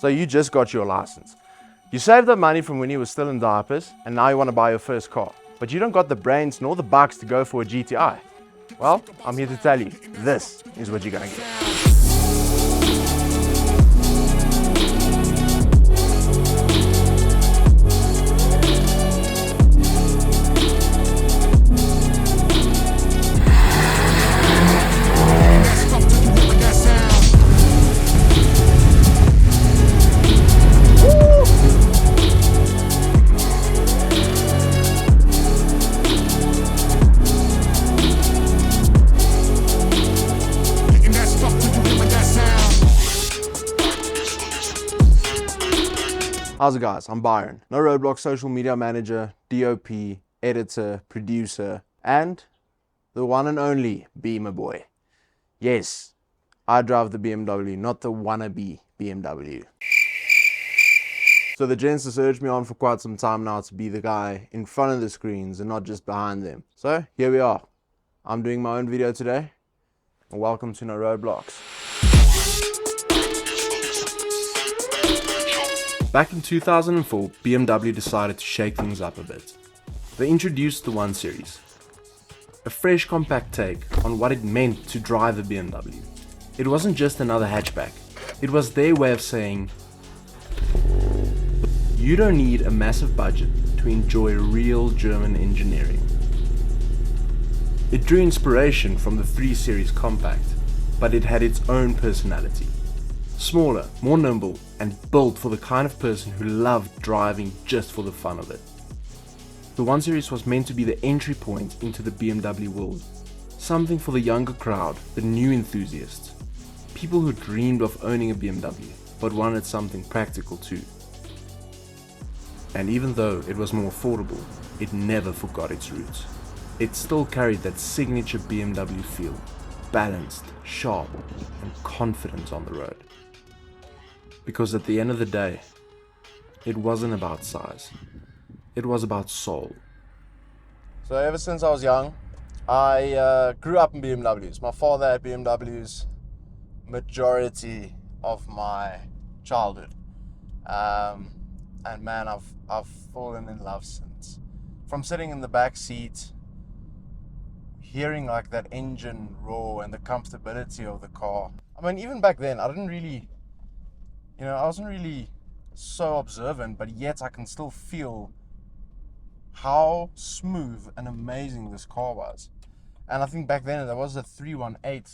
So you just got your license. You saved up money from when you were still in diapers, and now you want to buy your first car. But you don't got the brains nor the bucks to go for a GTI. Well, I'm here to tell you, this is what you're gonna get. How's it guys? I'm Byron, No Roadblock social media manager, DOP, editor, producer, and the one and only Beamer boy. Yes, I drive the BMW, not the wannabe BMW. So the gents has urged me on for quite some time now to be the guy in front of the screens and not just behind them. So here we are. I'm doing my own video today, and welcome to No Roadblocks. Back in 2004, BMW decided to shake things up a bit. They introduced the 1 Series, a fresh compact take on what it meant to drive a BMW. It wasn't just another hatchback, it was their way of saying, you don't need a massive budget to enjoy real German engineering. It drew inspiration from the 3 Series compact, but it had its own personality. Smaller, more nimble, and built for the kind of person who loved driving just for the fun of it. The 1 Series was meant to be the entry point into the BMW world, something for the younger crowd, the new enthusiasts, people who dreamed of owning a BMW, but wanted something practical too. And even though it was more affordable, it never forgot its roots. It still carried that signature BMW feel, balanced, sharp, and confident on the road. Because at the end of the day, it wasn't about size, it was about soul. So ever since I was young, I grew up in BMWs. My father had BMWs majority of my childhood. And man, I've fallen in love since. From sitting in the back seat, hearing like that engine roar and the comfortability of the car. I mean, even back then, I wasn't really so observant, but yet I can still feel how smooth and amazing this car was. And I think back then there was a 318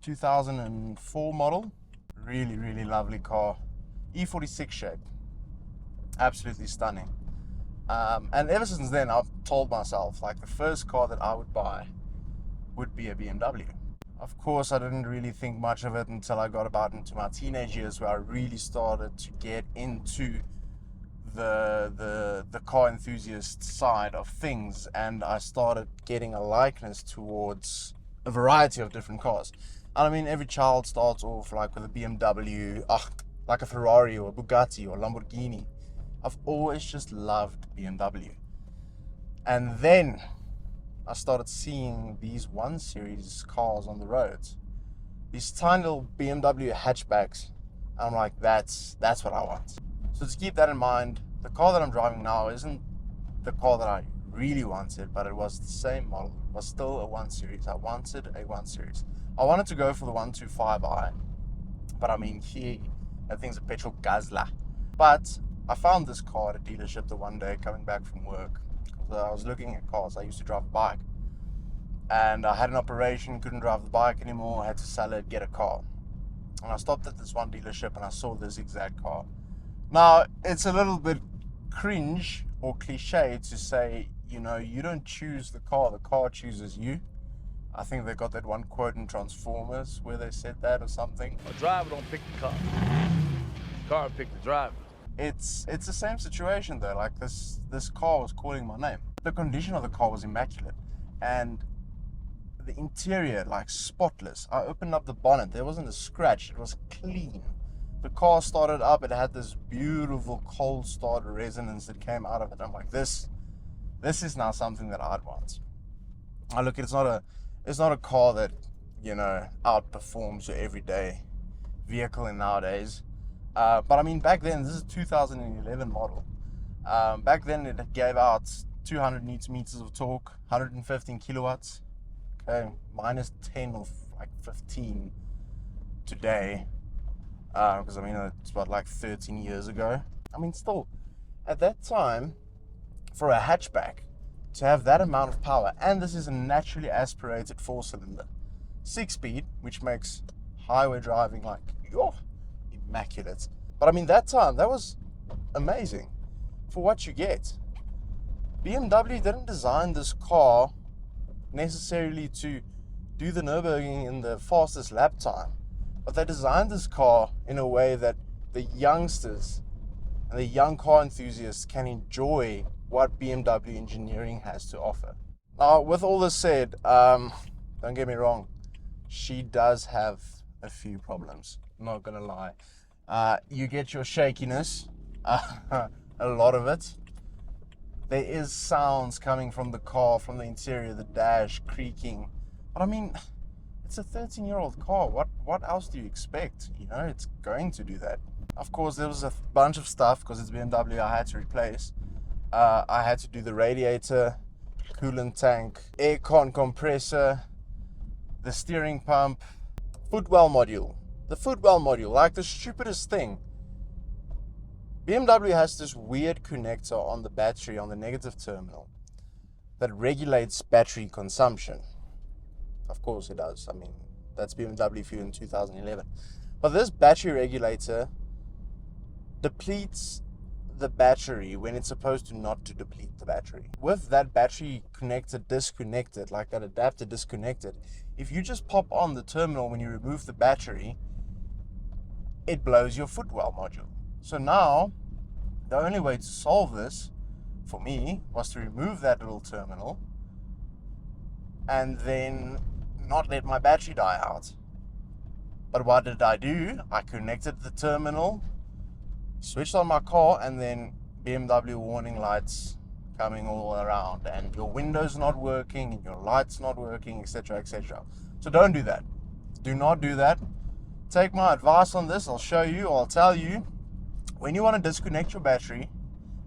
2004 model. Really, really lovely car. E46 shape. Absolutely stunning. And ever since then, I've told myself, like, the first car that I would buy would be a BMW. Of course, I didn't really think much of it until I got about into my teenage years, where I really started to get into the car enthusiast side of things, and I started getting a likeness towards a variety of different cars. And I mean, every child starts off like with a BMW, like a Ferrari or a Bugatti or Lamborghini. I've always just loved BMW. And then I started seeing these 1 Series cars on the roads, these tiny little BMW hatchbacks. And I'm like, that's what I want. So to keep that in mind, the car that I'm driving now isn't the car that I really wanted, but it was the same model. It was still a 1 Series. I wanted a 1 Series. I wanted to go for the 125i, but I mean, that thing's a petrol guzzler. But I found this car at a dealership the one day coming back from work. I was looking at cars. I used to drive a bike, and I had an operation, couldn't drive the bike anymore, I had to sell it, get a car. And I stopped at this one dealership and I saw this exact car. Now, it's a little bit cringe or cliche to say, you don't choose the car chooses you. I think they got that one quote in Transformers where they said that or something. A driver don't pick the car. The car pick the driver. It's the same situation though. Like this car was calling my name. The condition of the car was immaculate, and the interior, like, spotless. I opened up the bonnet, there wasn't a scratch, it was clean. The car started up, it had this beautiful cold start resonance that came out of it. I'm like, this is now something that I'd want. I look, it's not a car that, outperforms your everyday vehicle in nowadays. But I mean, back then, this is 2011 model. Back then, it gave out 200 newton meters of torque, 115 kilowatts. Okay, minus 10 or like 15 today. Because I mean, it's about like 13 years ago. I mean, still, at that time, for a hatchback, to have that amount of power, and this is a naturally aspirated 4-cylinder, 6-speed, which makes highway driving like, immaculate. But I mean, that time, that was amazing for what you get. BMW didn't design this car necessarily to do the Nürburgring in the fastest lap time, but they designed this car in a way that the youngsters and the young car enthusiasts can enjoy what BMW engineering has to offer. Now, with all this said, don't get me wrong, she does have a few problems, I'm not gonna lie. You get your shakiness, a lot of it. There is sounds coming from the car, from the interior, the dash creaking. But I mean, it's a 13-year-old car. What else do you expect? You know, it's going to do that. Of course, there was a bunch of stuff, because it's BMW, I had to replace. I had to do the radiator, coolant tank, air con compressor, the steering pump, footwell module. The footwell module, like the stupidest thing. BMW has this weird connector on the battery, on the negative terminal, that regulates battery consumption. Of course it does. I mean, that's BMW for you in 2011. But this battery regulator depletes the battery when it's supposed to not to deplete the battery. With that battery connector disconnected, like that adapter disconnected, if you just pop on the terminal when you remove the battery, it blows your footwell module. So now, the only way to solve this, for me, was to remove that little terminal and then not let my battery die out. But what did I do? I connected the terminal, switched on my car, and then BMW warning lights coming all around, and your window's not working, and your light's not working, etc., etc. So don't do that. Do not do that. Take my advice on this. I'll show you, or I'll tell you. When you want to disconnect your battery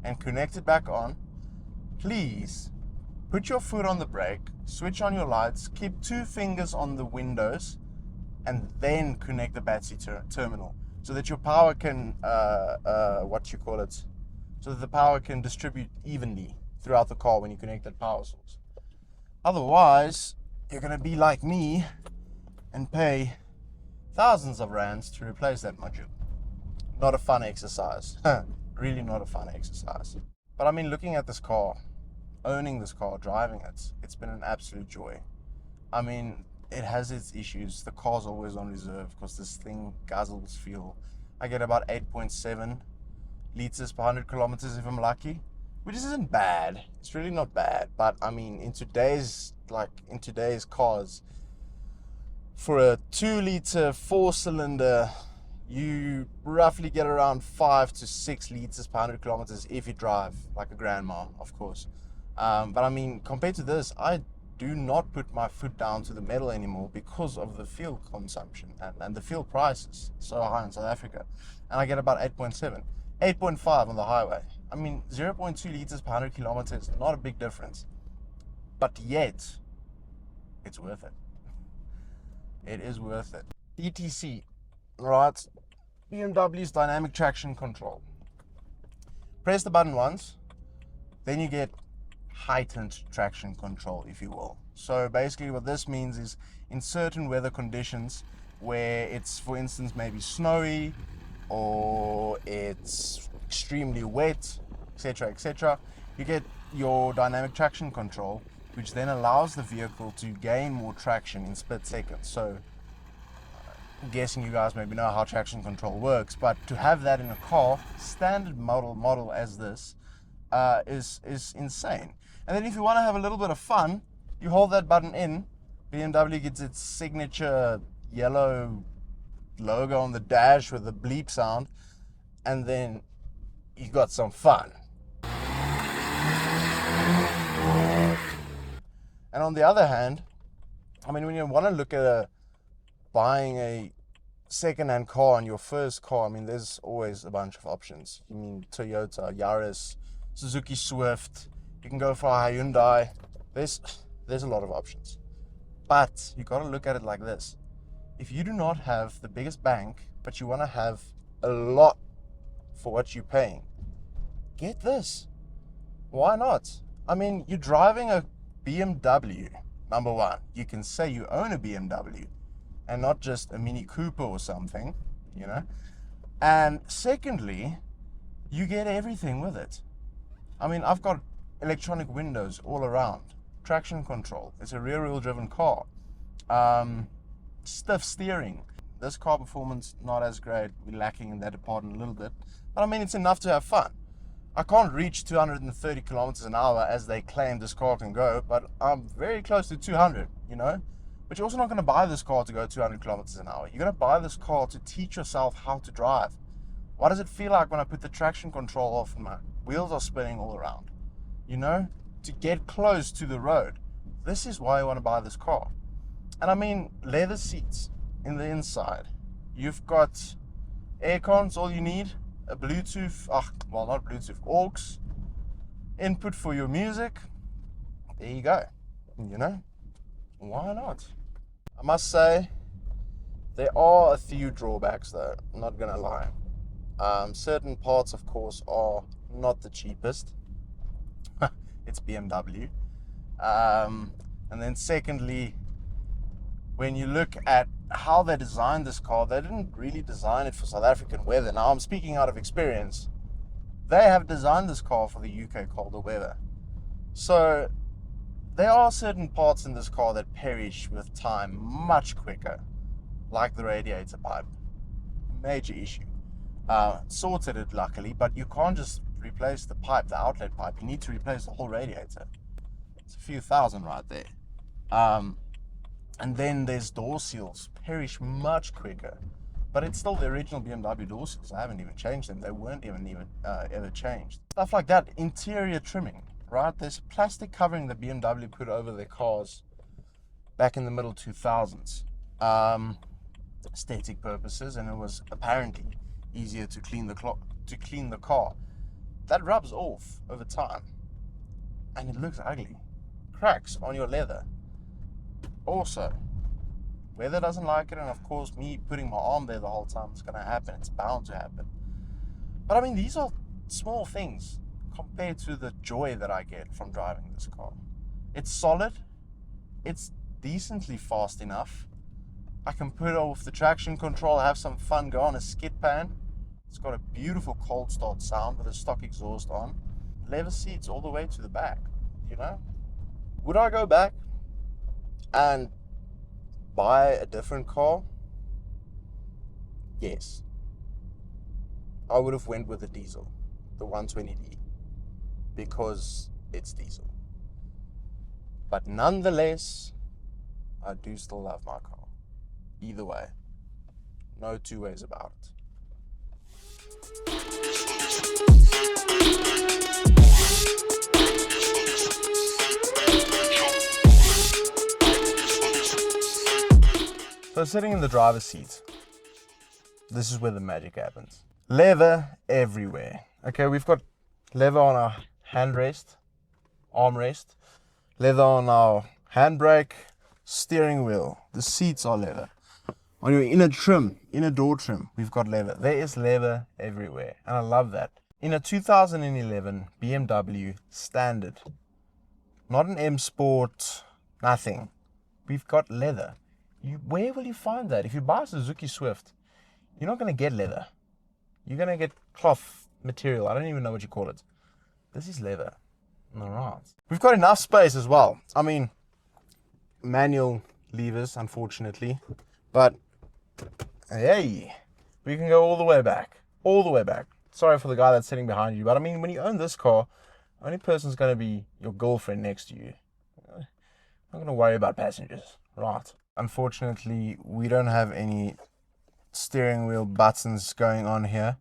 and connect it back on, please put your foot on the brake, switch on your lights, keep 2 fingers on the windows, and then connect the battery terminal, so that your power can, so that the power can distribute evenly throughout the car when you connect that power source. Otherwise, you're going to be like me and pay thousands of rands to replace that module. Not a fun exercise. Really not a fun exercise. But I mean, looking at this car, owning this car, driving it, it's been an absolute joy. I mean, it has its issues. The car's always on reserve because this thing guzzles fuel. I get about 8.7 liters per 100 kilometers if I'm lucky, which isn't bad. It's really not bad. But I mean, in today's cars, for a 2-liter 4-cylinder, you roughly get around 5 to 6 liters per 100 kilometers if you drive like a grandma, of course. But I mean, compared to this, I do not put my foot down to the metal anymore because of the fuel consumption and the fuel prices so high in South Africa. And I get about 8.7, 8.5 on the highway. I mean, 0.2 liters per 100 kilometers, not a big difference. But yet, it's worth it. It is worth it. DTC, right? BMW's dynamic traction control. Press the button once, then you get heightened traction control, if you will. So basically what this means is, in certain weather conditions where it's, for instance, maybe snowy or it's extremely wet, etc., etc., you get your dynamic traction control, which then allows the vehicle to gain more traction in split seconds. So I'm guessing you guys maybe know how traction control works, but to have that in a car, standard model as this, is insane. And then if you want to have a little bit of fun, you hold that button in, BMW gets its signature yellow logo on the dash with the bleep sound, and then you got some fun. And on the other hand, I mean, when you want to look at buying a second-hand car and your first car, I mean, there's always a bunch of options. I mean, Toyota, Yaris, Suzuki Swift. You can go for a Hyundai. There's a lot of options. But you got to look at it like this. If you do not have the biggest bank, but you want to have a lot for what you're paying, get this. Why not? I mean, you're driving a BMW. Number one, you can say you own a BMW and not just a Mini Cooper or something, you know. And secondly, you get everything with it. I mean, I've got electronic windows all around, traction control. It's a rear-wheel driven car. Stiff steering. This car performance, not as great. We're lacking in that department a little bit. But I mean, it's enough to have fun. I can't reach 230 kilometers an hour as they claim this car can go, but I'm very close to 200, you know. But you're also not going to buy this car to go 200 kilometers an hour. You're going to buy this car to teach yourself how to drive. What does it feel like when I put the traction control off and my wheels are spinning all around? You know, to get close to the road. This is why I want to buy this car. And I mean, leather seats in the inside. You've got air cons, all you need. A Bluetooth, well, not Bluetooth, aux input for your music. There you go. You know, why not? I must say, there are a few drawbacks though, I'm not gonna lie. Certain parts, of course, are not the cheapest. It's BMW. And then secondly, when you look at how they designed this car, they didn't really design it for South African weather. Now, I'm speaking out of experience. They have designed this car for the UK colder weather. So there are certain parts in this car that perish with time much quicker, like the radiator pipe. Major issue. Sorted it luckily, but you can't just replace the pipe, the outlet pipe. You need to replace the whole radiator. It's a few thousand right there. And then there's door seals, perish much quicker, but it's still the original BMW door seals. I haven't even changed them. They weren't even ever changed. Stuff like that. Interior trimming, right? There's plastic covering that BMW put over their cars back in the middle 2000s, aesthetic purposes, and it was apparently easier to clean the car. That rubs off over time, and it looks ugly. Cracks on your leather. Also, weather doesn't like it, and of course me putting my arm there the whole time is going to happen. It's bound to happen. But I mean, these are small things compared to the joy that I get from driving this car. It's solid. It's decently fast enough. I can put off the traction control, have some fun, go on a skid pan. It's got a beautiful cold start sound with a stock exhaust on. Leather seats all the way to the back, you know. Would I go back and buy a different car? Yes. I would have went with the diesel, the 120D, because it's diesel. But nonetheless, I do still love my car. Either way, no two ways about it. So sitting in the driver's seat, this is where the magic happens. Leather everywhere. Okay, we've got leather on our handrest, armrest, leather on our handbrake, steering wheel. The seats are leather. On your inner door trim, we've got leather. There is leather everywhere, and I love that. In a 2011 BMW Standard, not an M Sport, nothing. We've got leather. Where will you find that? If you buy a Suzuki Swift, you're not going to get leather. You're going to get cloth material. I don't even know what you call it. This is leather. All right. We've got enough space as well. I mean, manual levers, unfortunately. But, hey, we can go all the way back. All the way back. Sorry for the guy that's sitting behind you. But, I mean, when you own this car, the only person's going to be your girlfriend next to you. I'm not going to worry about passengers. Right. Unfortunately, we don't have any steering wheel buttons going on here.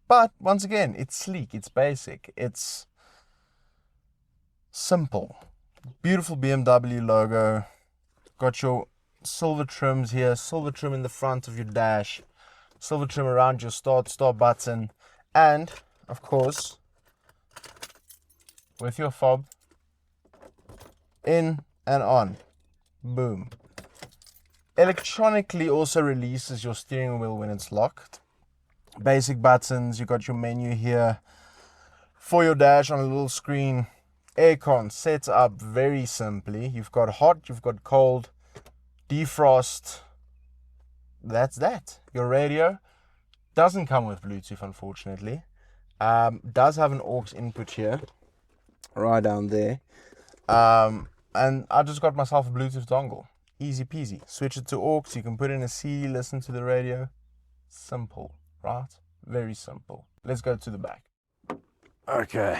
But once again, it's sleek, it's basic, it's simple. Beautiful BMW logo. Got your silver trims here, silver trim in the front of your dash. silver trim around your start button, and of course with your fob in and on. Boom. Electronically also releases your steering wheel when it's locked. Basic buttons, you got your menu here for your dash on a little screen. Aircon set up very simply. You've got hot, you've got cold, defrost. That's that. Your radio doesn't come with Bluetooth, unfortunately. Does have an aux input here, right down there. And I just got myself a Bluetooth dongle. Easy peasy. Switch it to aux. You can put in a CD, listen to the radio. Simple, right? Very simple. Let's go to the back. Okay.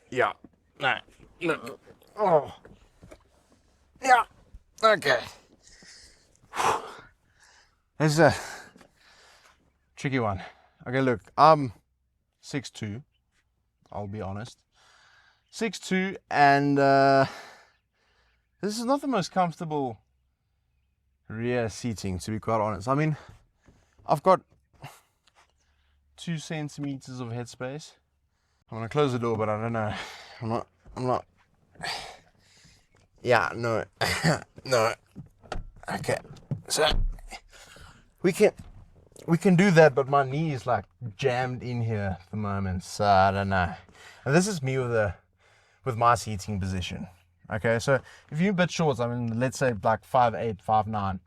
Yeah. No. Look. Oh. Yeah. Okay. This is a tricky one. Okay, look. I'm 6'2". I'll be honest. 6'2", and this is not the most comfortable rear seating, to be quite honest. I mean, I've got 2 centimeters of headspace. I'm gonna close the door, but I don't know. I'm not. Yeah, no, no. Okay, so we can do that, but my knee is like jammed in here at the moment, so I don't know. And this is me with my seating position. Okay, so if you're a bit short, I mean, let's say like 5'8", 5'9",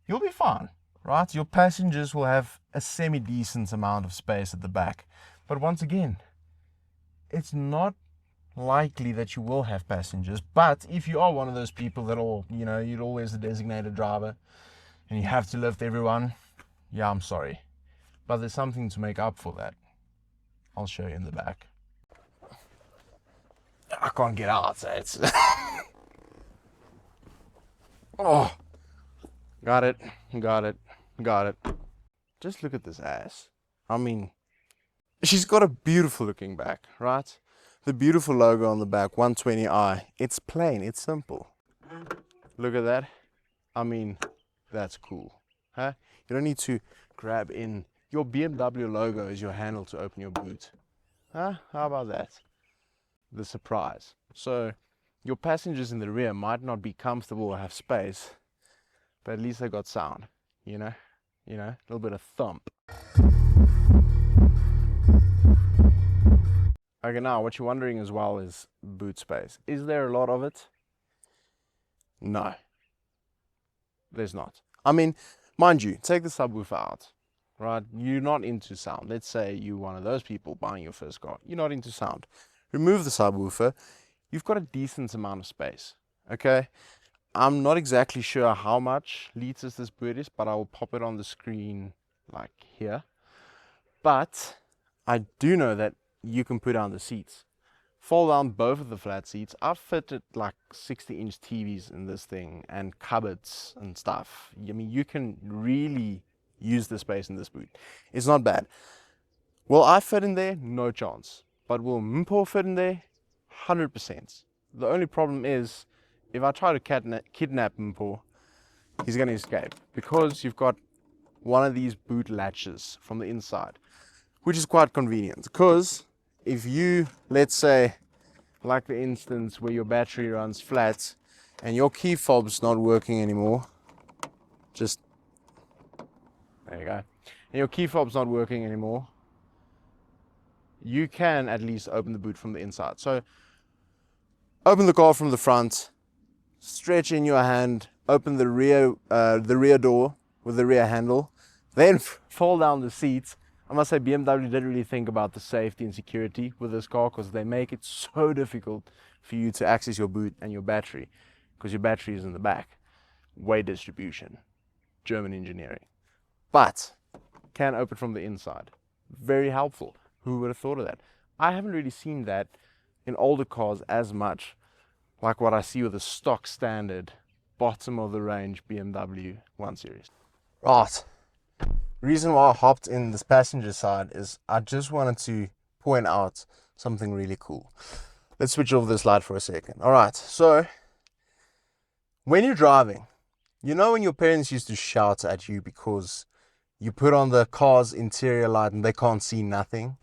you'll be fine, right? Your passengers will have a semi-decent amount of space at the back. But once again, it's not likely that you will have passengers. But if you are one of those people that all, you know, you're always the designated driver and you have to lift everyone, yeah, I'm sorry. But there's something to make up for that. I'll show you in the back. I can't get out, so it's... Oh, got it. Just look at this ass. I mean, she's got a beautiful looking back, right? The beautiful logo on the back, 120i. It's plain, it's simple. Look at that. I mean, that's cool, huh? You don't need to grab in. Your BMW logo is your handle to open your boot. Huh? How about that? The surprise. So your passengers in the rear might not be comfortable or have space, but at least they got sound, you know, a little bit of thump. Okay, now what you're wondering as well is boot space. Is there a lot of it? No, there's not. I mean, mind you, take the subwoofer out, right? You're not into sound. Let's say you're one of those people buying your first car. You're not into sound. Remove the subwoofer, you've got a decent amount of space, okay? I'm not exactly sure how much liters this boot is, but I will pop it on the screen like here. But I do know that you can put down the seats. Fold down both of the flat seats. I've fitted like 60-inch TVs in this thing and cupboards and stuff. I mean, you can really use the space in this boot. It's not bad. Will I fit in there? No chance. But will 𝐵𝐺 fit in there? 100%. The only problem is, if I try to kidnap 𝐵𝐺, he's going to escape. Because you've got one of these boot latches from the inside, which is quite convenient. Because if you, let's say, like the instance where your battery runs flat and your key fob's not working anymore, just, there you go. And your key fob's not working anymore, you can at least open the boot from the inside. So open the car from the front, stretch in your hand, open the rear door with the rear handle, then fold down the seats. I must say BMW didn't really think about the safety and security with this car, because they make it so difficult for you to access your boot and your battery, because your battery is in the back. Weight distribution, German engineering. But can open from the inside. Very helpful. Who would have thought of that? I haven't really seen that in older cars as much, like what I see with the stock standard bottom of the range BMW 1 Series. Right. Reason why I hopped in this passenger side is I just wanted to point out something really cool. Let's switch over this light for a second. All right, so when you're driving, you know when your parents used to shout at you because You put on the car's interior light and they can't see nothing.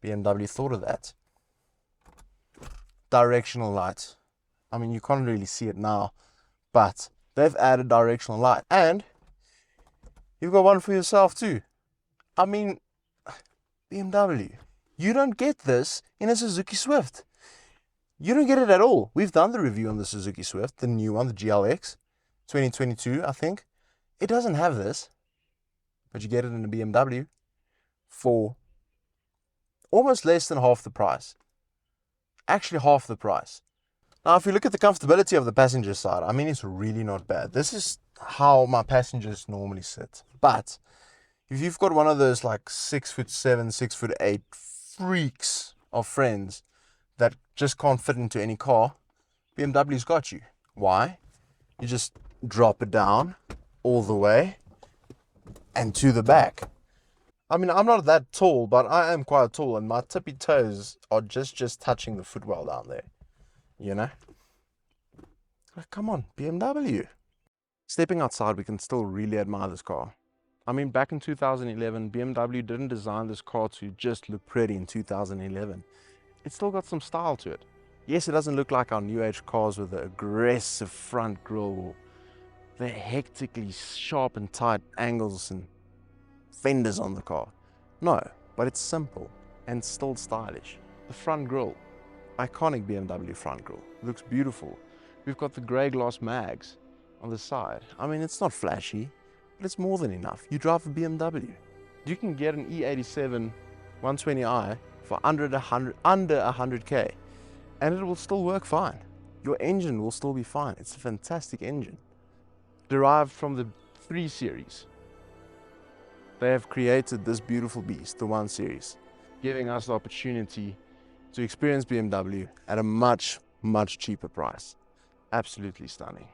BMW thought of that. Directional light. I mean, you can't really see it now, but they've added directional light. And you've got one for yourself too. I mean, BMW, you don't get this in a Suzuki Swift. You don't get it at all. We've done the review on the Suzuki Swift, the new one, the GLX, 2022, I think. It doesn't have this, but you get it in a BMW for almost less than half the price. Actually, half the price. Now, if you look at the comfortability of the passenger side, I mean, it's really not bad. This is how my passengers normally sit. But if you've got one of those like 6'7", 6'8" freaks of friends that just can't fit into any car, BMW's got you. Why? You just drop it down all the way and to the back. I mean, I'm not that tall, but I am quite tall, and my tippy toes are just touching the footwell down there, you know? Like, come on, BMW. Stepping outside, we can still really admire this car. I mean, back in 2011, BMW didn't design this car to just look pretty in 2011. It's still got some style to it. Yes, it doesn't look like our new age cars with the aggressive front grille, the hectically sharp and tight angles and fenders on the car. No, but it's simple and still stylish. The front grille, iconic BMW front grille, looks beautiful. We've got the grey gloss mags on the side. I mean, it's not flashy, but it's more than enough. You drive a BMW. You can get an E87 120i for under 100k, and it will still work fine. Your engine will still be fine. It's a fantastic engine. Derived from the 3 Series. They have created this beautiful beast, the 1 Series, giving us the opportunity to experience BMW at a much, much cheaper price. Absolutely stunning.